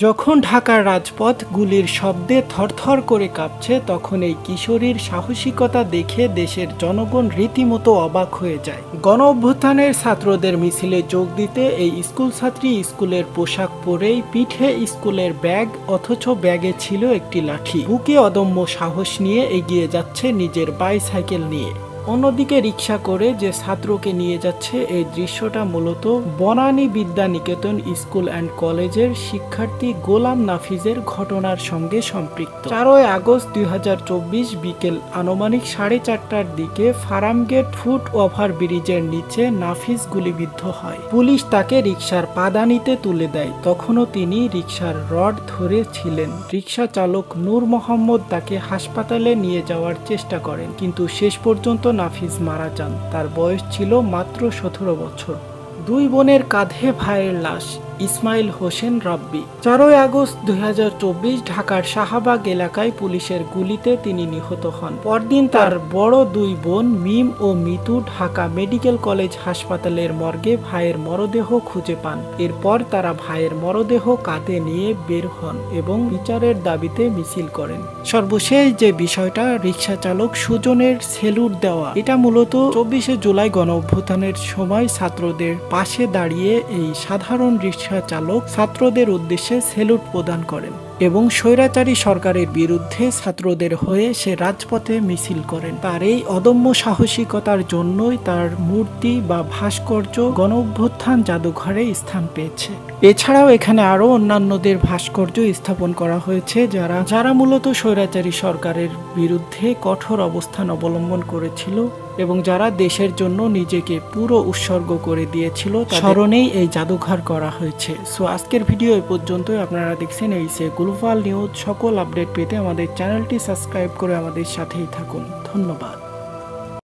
যখন ঢাকার রাজপথ গুলির শব্দে থরথর করে কাঁপছে, তখন এই কিশোরীর সাহসিকতা দেখে দেশের জনগণ রীতিমতো অবাক হয়ে যায়। গণ অভ্যুত্থানের ছাত্রদের মিছিলে যোগ দিতে এই স্কুল ছাত্রী স্কুলের পোশাক পরেই, পিঠে স্কুলের ব্যাগ, অথচ ব্যাগে ছিল একটি লাঠি। বুকে অদম্য সাহস নিয়ে এগিয়ে যাচ্ছে নিজের বাইসাইকেল নিয়ে। অন্যদিকে রিকশা করে যে ছাত্রকে নিয়ে যাচ্ছে, এই দৃশ্যটা মূলত বনানী বিদ্যা নিকেতন স্কুল অ্যান্ড কলেজের শিক্ষার্থী গোলাম নাফিজের ঘটনার সঙ্গে সম্পৃক্ত। 4ই আগস্ট 2024 বিকেল আনুমানিক 4:30টার দিকে ফার্মগেট ফুট ওভার ব্রিজের নিচে নাফিজ গুলিবিদ্ধ হয়। পুলিশ তাকে রিকশার পাদানিতে তুলে দেয়। তখনও তিনি রিকশার রড ধরে ছিলেন। রিকশা চালক নূর মোহাম্মদ তাকে হাসপাতালে নিয়ে যাওয়ার চেষ্টা করেন, কিন্তু শেষ পর্যন্ত নাফিজ মারা যান। তার বয়স ছিল মাত্র 17 বছর। দুই বোনের কাঁধে ভাইয়ের লাশ। ইসমাইল হোসেন রাব্বি। 4ই আগস্ট 2024 ঢাকার শাহবাগ এলাকায় পুলিশের গুলিতে তিনি নিহত হন। পরদিন তার বড় দুই বোন মিম ও মিতু ঢাকা মেডিকেল কলেজ হাসপাতালের মর্গে ভাইয়ের মরদেহ খুঁজে পান। এরপর তারা ভাইয়ের মরদেহ কাঁধে নিয়ে বের হন এবং বিচারের দাবিতে মিছিল করেন। সর্বশেষ যে বিষয়টা, রিকশা চালক সুজনের সেলুট দেওয়া, এটা মূলত 24শে জুলাই গণ অভ্যুত্থানের সময় ছাত্রদের পাশে দাঁড়িয়ে এই সাধারণ রিকশা চালক ছাত্রদের উদ্দেশ্যে সেলুট প্রদান করেন এবং স্বৈরাচারী সরকারের বিরুদ্ধে ছাত্রদের হয়ে সে রাজপথে মিছিল করেন। তার এই অদম্য সাহসিকতার জন্যই তার মূর্তি বা ভাস্কর্য গণ অভ্যুত্থান জাদুঘরে স্থান পেয়েছে। এছাড়াও এখানে আরো অন্যান্যদের ভাস্কর্য স্থাপন করা হয়েছে, যারা মূলত স্বৈরাচারী সরকারের বিরুদ্ধে কঠোর অবস্থান অবলম্বন করেছিল এবং যারা দেশের জন্য নিজেকে পুরো উৎসর্গ করে দিয়েছিল, স্মরণেই এই জাদুঘর করা হয়েছে। সো আজকের ভিডিও এই পর্যন্তই। আপনারা দেখছেন এই গ্লোবাল নিউজ। সকল আপডেট পেতে আমাদের চ্যানেলটি সাবস্ক্রাইব করে আমাদের সাথেই থাকুন। ধন্যবাদ।